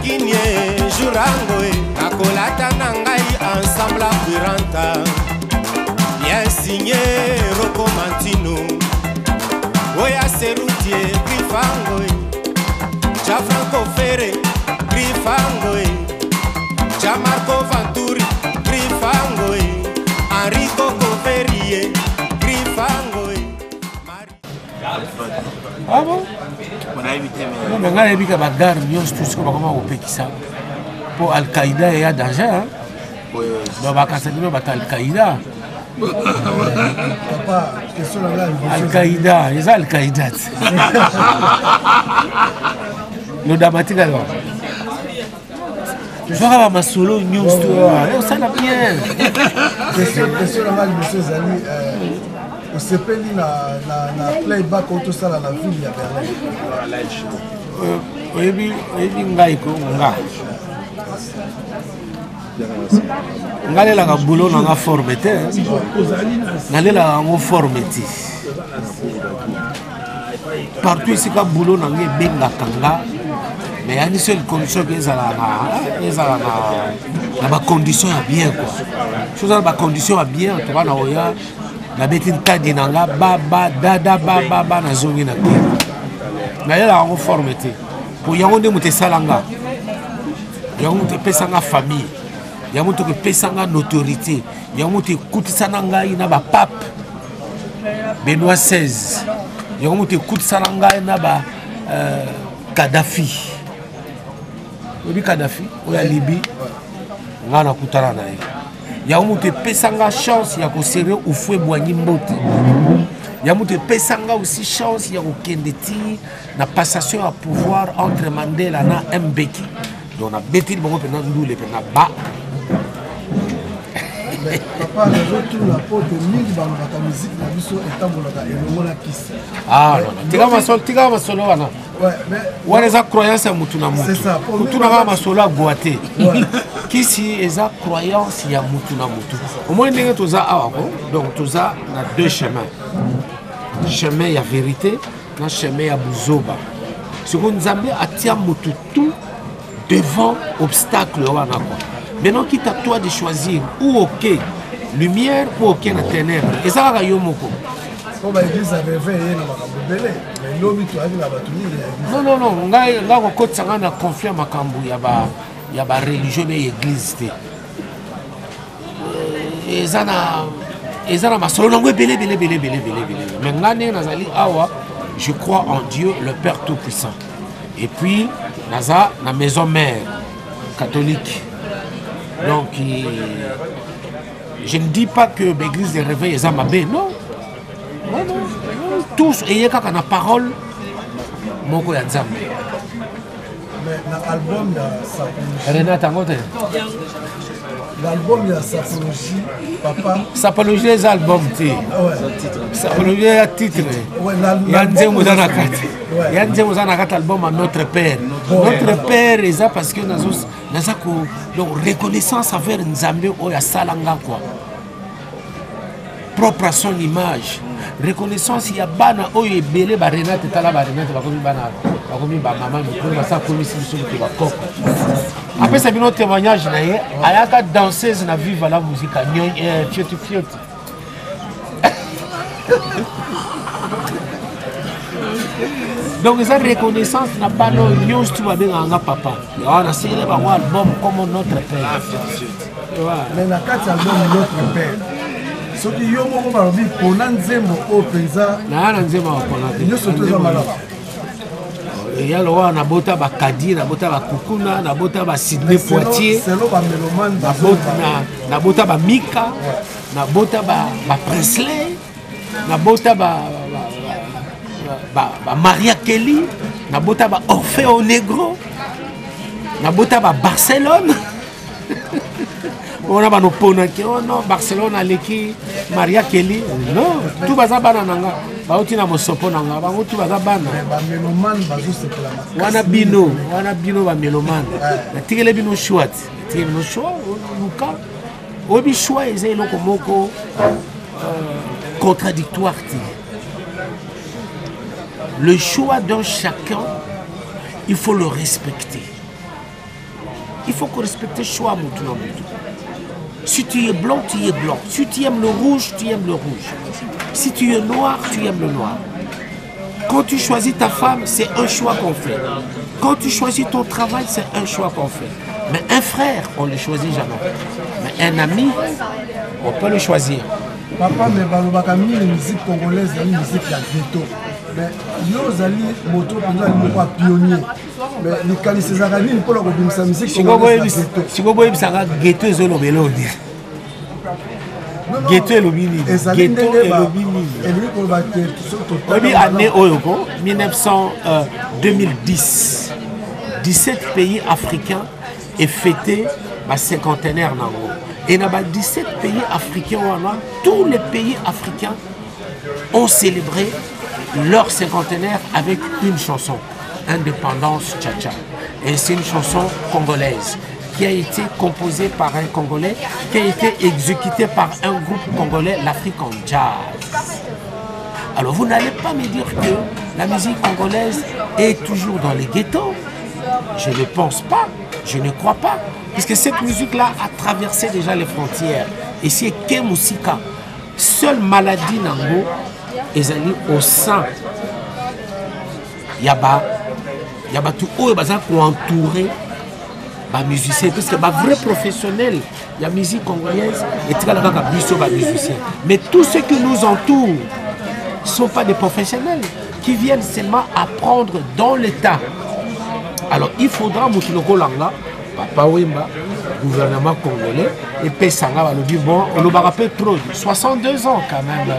kinie jurango nakolata na ngai ensemble akwiranta bien signé Rocco Mantino oya serutier Grifango cha Franco Ferre Grifango cha Marco Vanturi Grifango Enrico Coverie Grifango Ah bon? On a évité mais on a évité la gare nyonso tout ce qu'on va comment opekisa pour Al-Qaïda et à danger hein. Oui. Donc ba kasani ba Al-Qaïda. Papa, question là Al-Qaïda, les Al-Qaïda. Le damatika là. Je vais ma solo news tout ça la bien. Question là monsieur Zali on s'est payé na playback contre ça la ville de Berlin. Oui, ngai ko nga. Ngalela ka boulot na nga formé te. Ngalela ngo formé ti. Partout ici ka boulot na nge benga kanga. Mais il y a une seule condition que na ba condition ya bien quoi. Chose na ba condition ya bien to ba na oya na betin tadi nanga baba dada baba na zongi na te. Na yela ngo formé te. Pour yango nde muté salanga. Yango te pesanga famille. Yango te pesanga autorité. Yango te kutisana ngai na ba pape. Benoît XVI. Yango te kutisana ngai na ba Kadhafi. Obi Kadhafi oya Libye ngana kutana na ye. Yango te pesanga chance ya ko serrer au fouet boigny mbote. Yango te pesanga aussi chance ya ko kendeti na passation à pouvoir entre Mandela na Mbeki. Donc on a bêti le bon pendant ndule pendant ba. Mais papa le retour la porte mingi ba la musique na biso etambolaka elongola kisi. Ah non, tika masolo wana. Ouais, mais wana eza croyance ya mutu na mutu. C'est ça. Mutu na masolo boité. Kisi eza croyance ya mutu na mutu. Au moins ndenge toza awa ko. Donc toza na deux chemins. Chemin ya vérité, na chemin ya buzoba. Ce qu'on Nzambe atia mutu tout devant obstacle wana ko. Maintenant, quitte à toi de choisir ou ok, lumière ou ok na ténèbres. Et ça va y moko. Non, non, non. Nga ko kotsanga na confier makambu ya ba religion et église te. Ezana masolo nango belé. Mais ngane nazali awa, je crois en Dieu le Père Tout-Puissant. Et puis naza na maison mère catholique. Donc, je ne dis pas que l'église des réveils est amabé, non. Tous, et il y a une parole, Moko Yadzam. Mais l'album de Sapologie. Renata Ngote. L'album de Sapologie, papa. Sapologie, les albums, tu sais. Sapologie, il y a titre. Il y a un album à Notre Père. Notre Père, c'est parce que nous avons reconnaissance envers Nzambe ou ya salanga quoi. Propre à son image. Reconnaissance, il y a bana ou il belé ba Renate tala ba Renate ba komi bana ba komi ba maman ko ba sa komi si so ko ba koko. Après c'est un témoignage na ye ayaka danseuse na vive la musique fioti. Donc esa reconnaissance na bano nyonso tu ba benga papa. On a signé ba album comme Notre Père. Mais na kati album Notre Père. Ce qui yo moko ba lobi pona nzembo o penza na nzembo pona. Nyonso to za mala. Ya lo wana bota ba Kadi na bota ba Kukuna na bota ba Sydney Poitier. C'est lo ba mélomane na bota ba Mika na bota ba Presley na bota ba Maria Kelly, na bota ba Orfeo Negro, na bota ba Barcelone. On a nos pona qui oh non Barcelone aleki Maria Kelly non tout baza bana nanga ba utina mosopo nanga ba tout baza bana ba meloman bazo se clama wana bino ba meloman na tigele bino chouat tigele no choix luka obi choix ezelo komoko contradictoire. Le choix d'un chacun, il faut le respecter. il faut respecter choix Moutouna. Si tu es blanc, tu es blanc. Si tu aimes le rouge, tu aimes le rouge. Si tu es noir, tu aimes le noir. Quand tu choisis ta femme, c'est un choix qu'on fait. Quand tu choisis ton travail, c'est un choix qu'on fait. Mais un frère, on ne le choisit jamais. Mais un ami, on peut le choisir. Papa, mais balobaka mingi musique congolaise, la musique ya ghetto. Mais yo zali moto penza ni moko pionnier. Mais les kanisezaka nini pour la kobimisa musique congolaise ya ghetto. Siko boye bisanga ghetto ezolobela odi. Ghetto elobi nini? Ghetto elobi nini? Obi année oyoko 2010. 17 pays africains et fêté ma cinquantenaire nango. Et dans 17 pays africains, tous les pays africains ont célébré leur cinquantenaire avec une chanson, Indépendance Tcha-Tcha. Et c'est une chanson congolaise qui a été composée par un Congolais, qui a été exécutée par un groupe congolais, l'Afrique en jazz. Alors vous n'allez pas me dire que la musique congolaise est toujours dans les ghettos. Je ne pense pas, je ne crois pas. Puisque cette musique-là a traversé déjà les frontières. Et c'est Kemusika. Seule maladie nango, ils allaient au sein. Yaba tout haut, ils ont entouré les musiciens. Parce que les vrais professionnels, la musique congolaise, et les musiciens. Mais tous ceux qui nous entourent ne sont pas des professionnels qui viennent seulement apprendre dans l'état. Alors il faudra Moutounoko Langa. Papa Wemba, gouvernement congolais, et Pessanga va le dire, bon, on le rappelle trop, 62 ans quand même,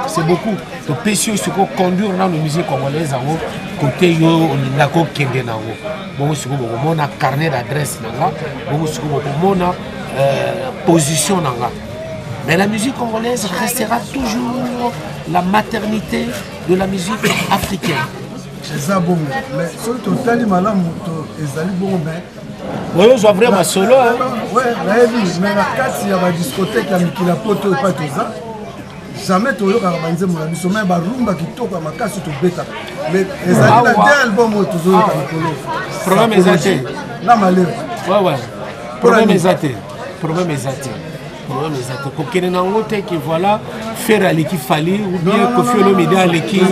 c'est beaucoup. Donc, PCO, c'est qu'on conduire dans la musique congolaise, côté yo, on a qu'on kende nango. Bon, c'est qu'on a carnet d'adresse nanga, bon, c'est qu'on a position nanga. Mais la musique congolaise restera toujours la maternité de la musique africaine. C'est ça bon, mais surtout, tali malam, ezali bon, mais. Oui, je vais vraiment solo. Oui, mais la carte, il y a une discothèque qui a poto et pas tout ça. Jamais tu as organisé mon ami, mais rumba qui toque à ma casse sur bêta. Mais les années d'un album où tu as problème exacté. Là, malheur. Ouais. Problème exacté. Problème exacté. Problème exacté. Pour qu'il y ait un autre qui voilà, faire à l'équipe fallait ou bien que faire le média à l'équipe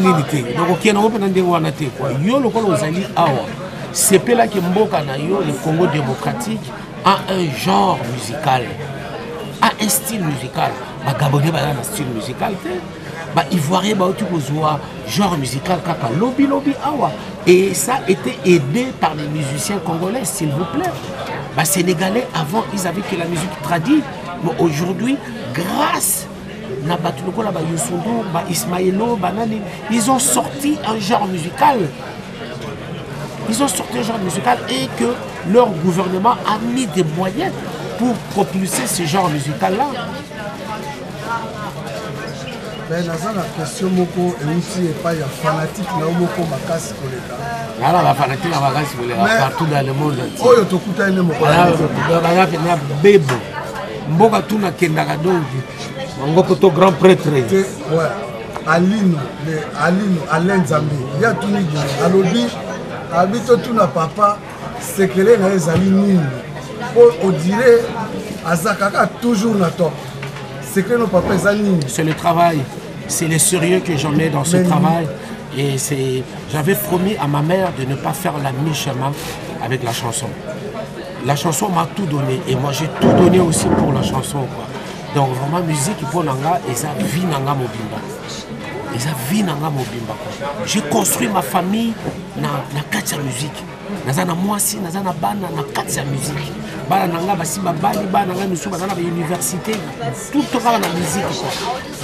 n'unité. Donc, il y a un autre qui est en train de yo le col aux alliés awa. C'est là que Mboka Nayo, le Congo démocratique, a un genre musical, a un style musical. Les Gabonais ont un style musical. Les Ivoiriens ont un genre musical, lobby awa. Et ça a été aidé par les musiciens congolais, s'il vous plaît. Les Sénégalais, avant, ils avaient que la musique tradie. Mais aujourd'hui, grâce à Ismaëlo, ils ont sorti un genre musical. Ils ont sorti un genre musical et que leur gouvernement a mis des moyens pour propulser ce genre musical-là. Mais dans la question, il n'y a pas de fanatique, il y a la fanatique partout dans le monde entier. Oh, tu as écouté un Bebo. Mboka tuna kendaka dongi. Ngoko grand prêtre. Ouais. Aline, Alain Zambi. Il y a tout le monde. Alobi. Habito tout na papa, c'est que les amis on dirait Azakaka toujours na top. C'est que nos papas c'est le travail, c'est le sérieux que j'en mets dans ce travail. Et j'avais promis à ma mère de ne pas faire la mi-chemin avec la chanson. La chanson m'a tout donné et moi j'ai tout donné aussi pour la chanson, quoi. Donc vraiment musique pour nanga et ça vit nanga mobimba. Et ça vit nanga mobimba. J'ai construit ma famille na kati ya musique. Nazana mwasi, nazana bana na kati ya musique. Bana nanga basimba bali, bana nanga musu bazana ba université, tout aura la musique.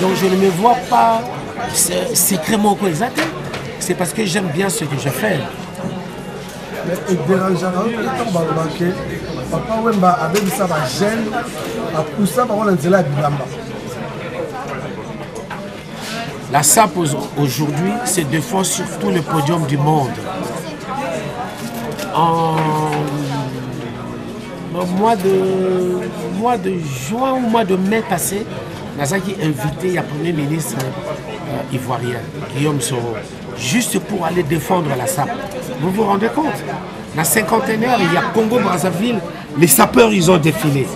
Donc je ne me vois pas secrètement quoi exact. C'est parce que j'aime bien ce que je fais. Mais il dérangeant quand balobake papa Wemba avec ça va gêne à pousser par on nzela bilamba. La SAP aujourd'hui se défend sur tous les podiums du monde. En mois de juin ou mois de mai passé, Nazaki invité le Premier ministre ivoirien, Guillaume Soro, juste pour aller défendre la SAP. Vous vous rendez compte? la cinquantenaire, il y a Congo-Brazzaville, les sapeurs, ils ont défilé.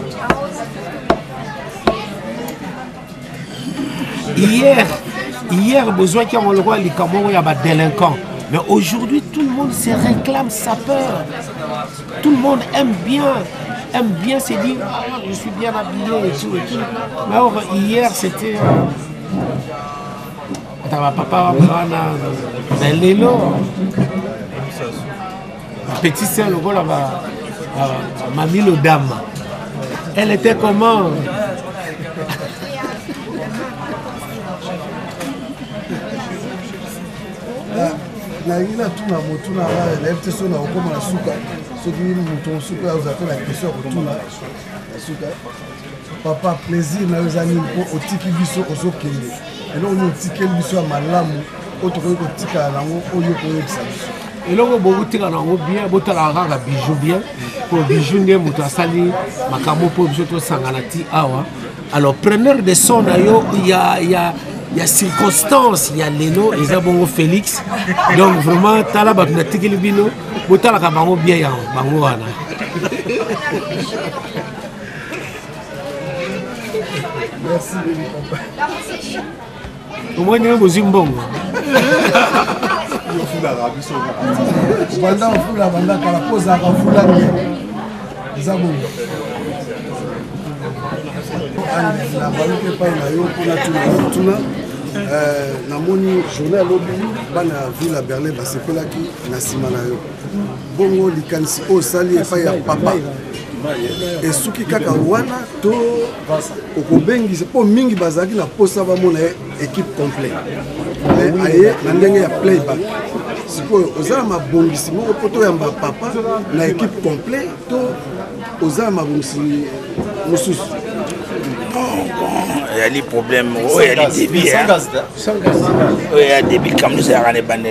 Hier, besoin qu'il y ait le roi Likamoro, il y a des délinquants. Mais aujourd'hui, tout le monde se réclame sapeur. Tout le monde aime bien se dire, ah, je suis bien habillé et tout. Mais alors, hier, c'était... papa, petit sœur, le rôle m'a mis le dame. Elle était comment? naina tuna motuna lefte so na okoma na suka soki muto suka ozato la question kotuna suka papa plaisir na yozani ko otiki biso ozokende elo ni otiki biso ya malamu otokoki kotika nango oyo koyebisa biso eloko bokotika nango bien botala kaka bijou bien po bijou nde moto asali makambo mpo biso tosangana ti awa. Alors preneur de son na yo il y a circonstance, il y a Leno, et Zabongo Félix. Donc vraiment, tala batuna tikeli bino, botala ka bango bien ya bango wana. Merci papa. Au moins nous bozimbongo. Banda ofula banda kala poza ka fula ni. Zabongo. Na baluke pa na yo pona tuna namoni journée lobi bana ville à Berlin basepelaki na sima na yo bongo likanisi o sali epa ya papa esuki kaka wana to okobengisa po mingi bazaki na posa bamona équipe complet aye na ndenge ya playback sikoyo ozala mabongisi moko po toyamba papa na équipe complet to ozala mabongisi mosusu. Il y a des problèmes, il y a des débits. Il y a des débits comme nous avons des bandes.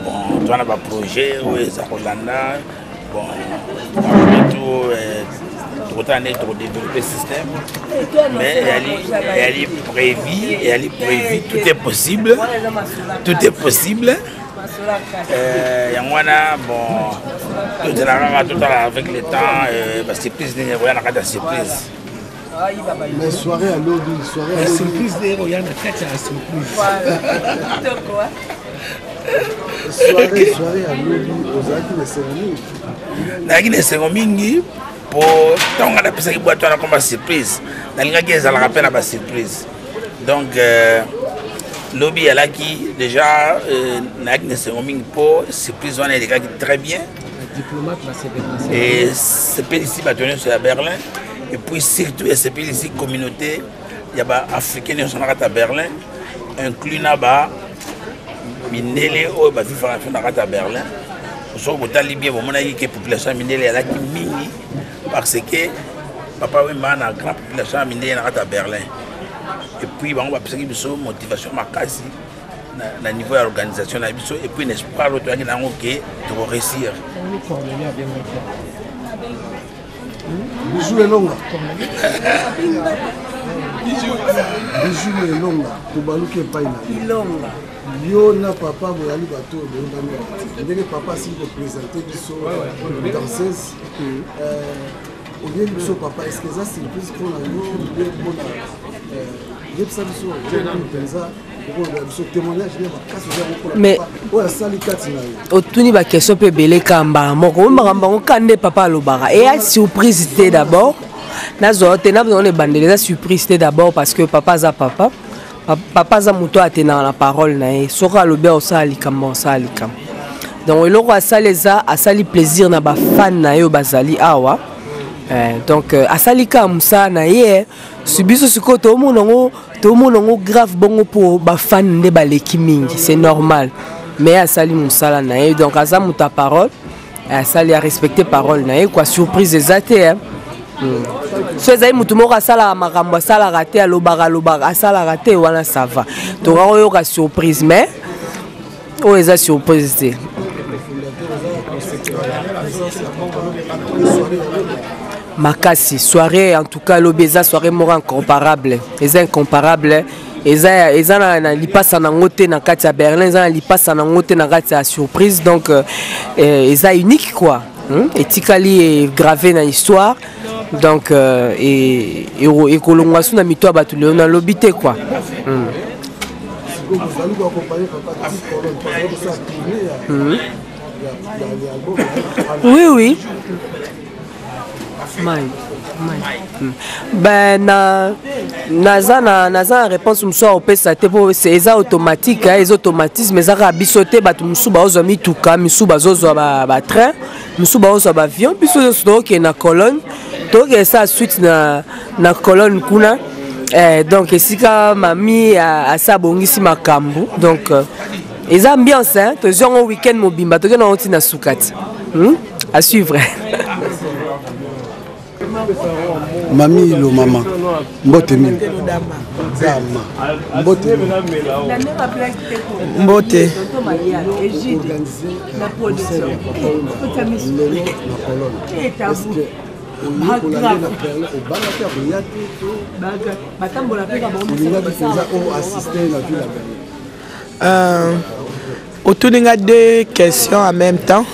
Bon, on a un projet, ça Rolanda. Bon, tout le temps pour développer le système. Mais il y a prévu, tout est possible. Tout est possible. Il y a bon, tout avec le temps, c'est plus de surprise. Mais soirée à l'Obi, soirée à l'Obi. Surprise de Royan, la surprise. Soirée à l'Obi, aux acquis de cérémonie. L'acquis de cérémonie, pour tant qu'on a pensé qu'il boit comme surprise, dans les gars, ça rappelle la surprise. Donc, l'Obi a l'acquis déjà, l'acquis de cérémonie pour surprise, on a des gars qui très bien. Diplomate va se déplacer. Et c'est pas ici, sur Berlin. Et puis surtout, il y a ces pays ici, communauté, il y a des Africains qui sont à Berlin, inclus là-bas, Mindele, qui vivent à Berlin. Nous sommes bien, la population Mindele est là qui mini, parce que papa et maman ont une grande population Mindele à Berlin. Et puis, on va penser qu'il y a une motivation quasi au niveau de l'organisation, et puis l'espoir de réussir. Bijou est longue. Bijou est longue. Tobaluke paina. Longue. Yo na papa boyali bato de ndenge papa si ko présenter biso danseuse. Au lieu de biso papa est-ce que ça c'est plus pour la yo de bona yebisa biso penza mais otuni ba question pe belé kamba moko mbamba ngokande papa lobara et a surprise d'abord nazo tena on est bandé la surprise d'abord parce que papa za papa za muto atena la parole na e soka lobe o sali kamba sali kam donc eloko asaleza asali plaisir na ba fan na yo bazali awa donc asali kam ça na ye subiso siko to monongo grave bongo pour ba fan de baleki mingi c'est normal mais asali musala na ye donc asa muta parole asali a respecter parole na ye quoi surprise ezate so ezali mutu moko asala makambo asala raté alobaka asala raté wana ça va to oyo ka surprise mais o eza surprise te makasi soirée en tout cas l'obéza soirée mora incomparable incomparable eza na lipasa na ngote na kati ya Berlin eza na lipasa na ngote na kati ya surprise donc eza unique quoi Et tikali est gravé dans l'histoire. Donc, et kolongwa sous na mito abatu le na lobité quoi. Oui, oui. Ben, naza réponse muso opesa te po c'est automatique, les automatismes mais ça bisoté batu muso bazo mituka, muso bazo ba train, muso bazo ba avion, biso so ke na colonne. Donc ça suite na colonne kuna. Donc esika mami a sabongisi makambu. Donc les ambiances hein, toujours un week-end mobimba, to na onti na sukati. À suivre. Mami lo mama mbote mimi mbote mbote autour de deux questions en même temps.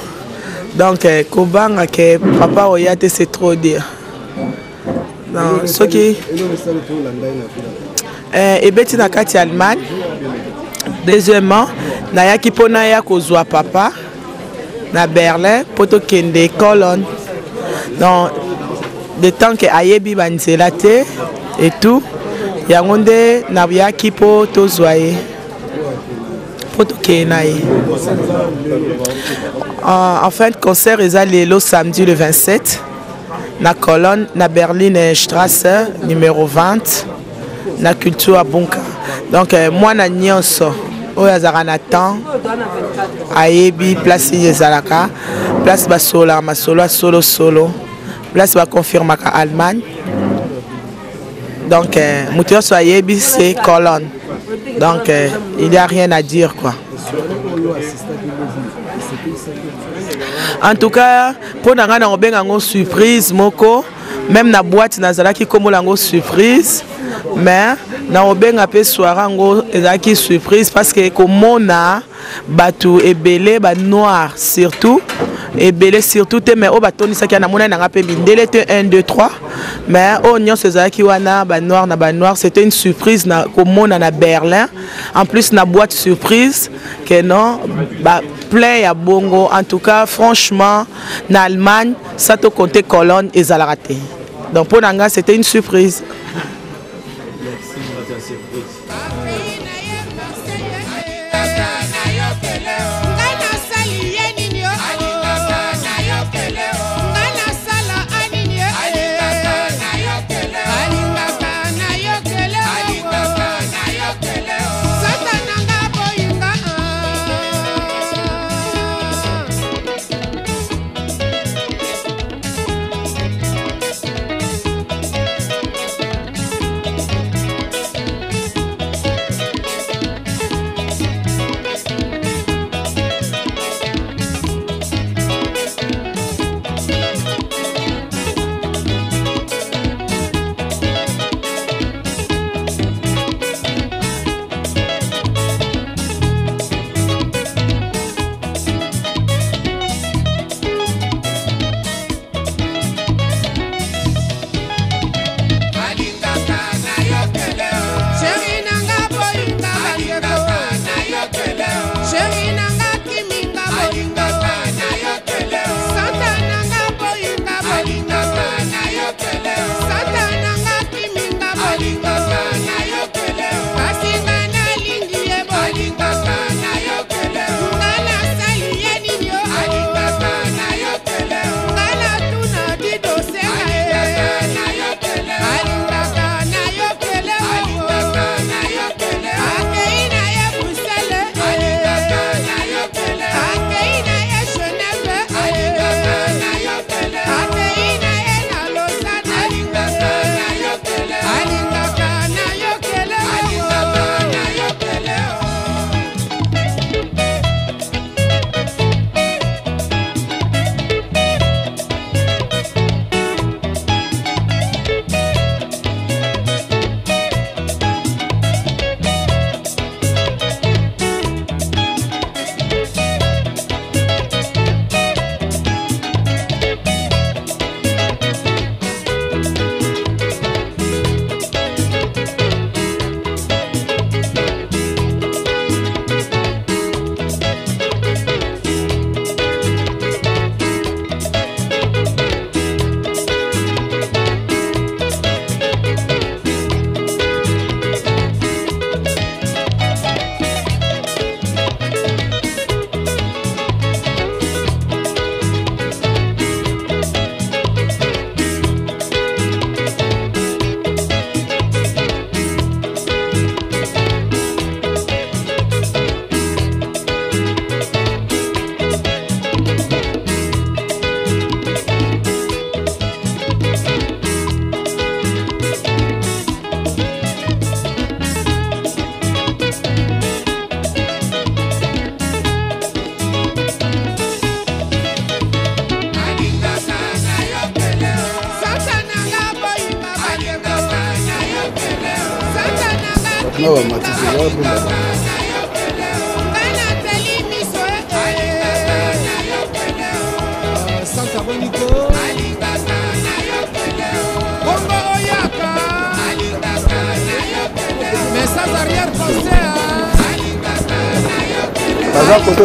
Donc, Kobanga que papa Oyate c'est trop dire. Non, ce qui et beti na kati Allemagne. Deuxièmement, na yaki pona ya kozwa papa na Berlin poto kende Cologne. Donc, de temps que ayebi banzela te et tout, yangonde na yaki po tozwaye. Poto kenaye. En fin de concert, ils allaient le samedi le 27 na Cologne, na Berlin Strasse numéro 20, na Culture à Bunka. Donc moi na nyonso oya Nathan ayebi place yezalaka, place basola masolo solo, place ba confirma ka Allemagne. Donc mutuo so ayebi c'est Cologne. Donc il n'y a rien à dire quoi. En tout cas, pour nous une surprise, moko, même na boîte nazalaki comme lango surprise, mais na obenga pe soirango ezaki surprise parce que comme on a batu ebele ba noir surtout ebele surtout te mais o batoni saki na mona na pe bindele te 1 2 3 mais o nyon ezaki wana ba noir c'était une surprise na comme on a na Berlin en plus na boîte surprise que non ba plein ya bongo en tout cas franchement na Allemagne ça te compter Cologne et Zalaraté donc pour nanga c'était une surprise. na bamatisi babunda Santa Bonico Bongo Oyaka mais sans arrière-pensée aza koto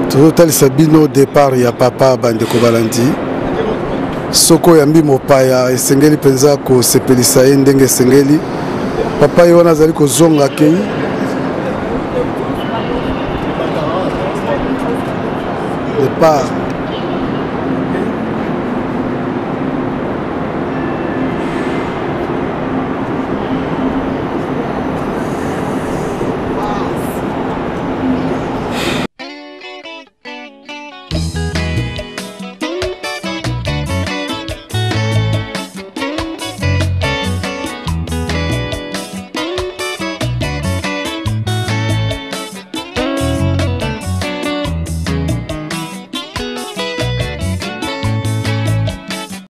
tozotalisa bino départ ya papa bandeko balandi soko yambi mopaya esengeli mpenza kosepelisa ye ndenge esengeli papa ye wana azali kozonga akei départ